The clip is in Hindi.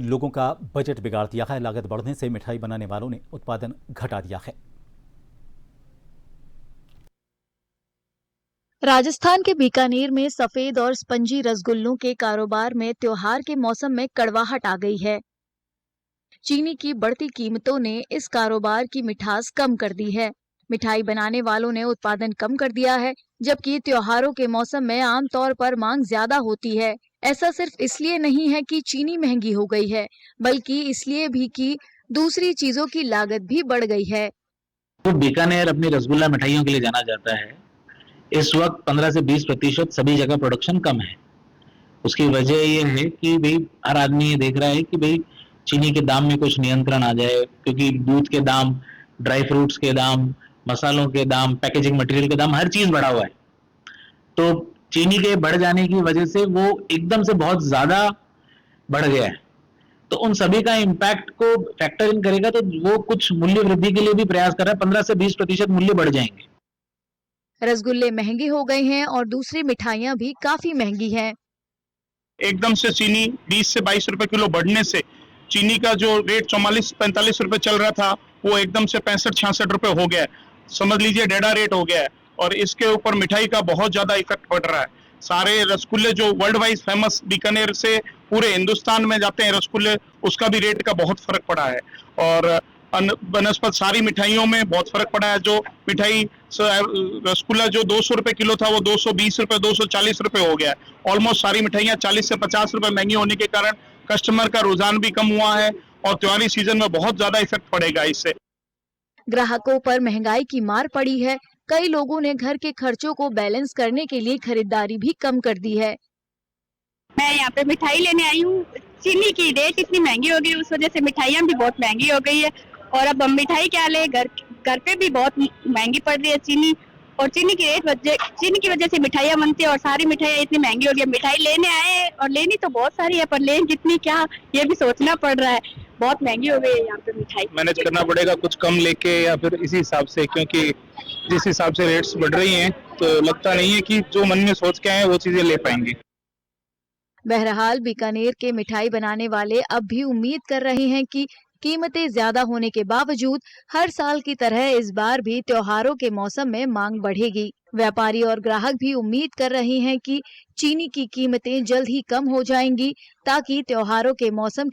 लोगों का बजट बिगाड़ दिया है। लागत बढ़ने से मिठाई बनाने वालों ने उत्पादन घटा दिया है। राजस्थान के बीकानेर में सफेद और स्पंजी रसगुल्लों के कारोबार में त्योहार के मौसम में कड़वाहट आ गई है। चीनी की बढ़ती कीमतों ने इस कारोबार की मिठास कम कर दी है। मिठाई बनाने वालों ने उत्पादन कम कर दिया है, जबकि त्योहारों के मौसम में आमतौर पर मांग ज्यादा होती है। ऐसा सिर्फ इसलिए नहीं है कि चीनी महंगी हो गई है, बल्कि इसलिए भी कि दूसरी चीजों की लागत भी बढ़ गई है। तो बीकानेर अपनी रसगुल्ला मिठाइयों के लिए जाना जाता है। इस वक्त 15 से 20% सभी जगह प्रोडक्शन कम है। उसकी वजह यह है कि भाई हर आदमी ये देख रहा है कि भाई चीनी के दाम में कुछ नियंत्रण आ जाए, क्योंकि दूध के दाम, ड्राई फ्रूट्स के दाम, मसालों के दाम, पैकेजिंग मटेरियल के दाम, हर चीज बढ़ा हुआ है। तो चीनी के बढ़ जाने की वजह से वो एकदम से बहुत ज्यादा बढ़ गया है। तो उन सभी का इम्पैक्ट को फैक्टर इन करेगा तो वो कुछ मूल्य वृद्धि के लिए भी प्रयास कर रहा है। 15 से 20% मूल्य बढ़ जाएंगे। रसगुल्ले महंगे हो गए हैं और दूसरी मिठाइयां भी काफी महंगी हैं। एकदम से चीनी 20 से 22 रुपए किलो बढ़ने से चीनी का जो रेट 44-45 रुपए चल रहा था वो एकदम से 65-66 रुपए हो गया है। समझ लीजिए डेढ़ा रेट हो गया है। और इसके ऊपर मिठाई का बहुत ज्यादा इफेक्ट पड़ रहा है। सारे रसगुल्ले जो वर्ल्ड वाइड फेमस बीकानेर से पूरे हिंदुस्तान में जाते हैं रसगुल्ले, उसका भी रेट का बहुत फर्क पड़ा है। और बनस्पत सारी मिठाइयों में बहुत फर्क पड़ा है। जो मिठाई रसगुल्ला जो 200 रुपए किलो था वो 220 रुपए 240 रुपए हो गया है। ऑलमोस्ट सारी मिठाइयाँ 40 से 50 रुपए महंगी होने के कारण कस्टमर का रुझान भी कम हुआ है और त्योहारी सीजन में बहुत ज्यादा इफेक्ट पड़ेगा इससे। ग्राहकों पर महंगाई की मार पड़ी है। कई लोगों ने घर के खर्चों को बैलेंस करने के लिए खरीदारी भी कम कर दी है। मैं यहाँ पे मिठाई लेने आई हूँ। चीनी की रेट इतनी महंगी हो गई, उस वजह से मिठाइयाँ भी बहुत महंगी हो गई है। और अब हम मिठाई क्या ले, घर पे भी बहुत महंगी पड़ रही है चीनी। और चीनी की वजह से मिठाइयाँ बनती है और सारी मिठाइयाँ इतनी महंगी हो गई। मिठाई लेने आए और लेनी तो बहुत सारी है, पर लें कितनी क्या ये भी सोचना पड़ रहा है। बहुत महंगी हो गई है यहाँ पे मिठाई। मैनेज करना पड़ेगा कुछ कम लेके या फिर इसी हिसाब से, क्योंकि जिस हिसाब से रेट्स बढ़ रही हैं तो लगता नहीं है कि जो मन में सोच के आए वो चीजें ले पाएंगे। बहरहाल बीकानेर के मिठाई बनाने वाले अब भी उम्मीद कर रहे हैं कि कीमतें ज्यादा होने के बावजूद हर साल की तरह इस बार भी त्योहारों के मौसम में मांग बढ़ेगी। व्यापारी और ग्राहक भी उम्मीद कर रहे हैं कि चीनी की कीमतें जल्द ही कम हो जाएंगी, ताकि त्योहारों के मौसम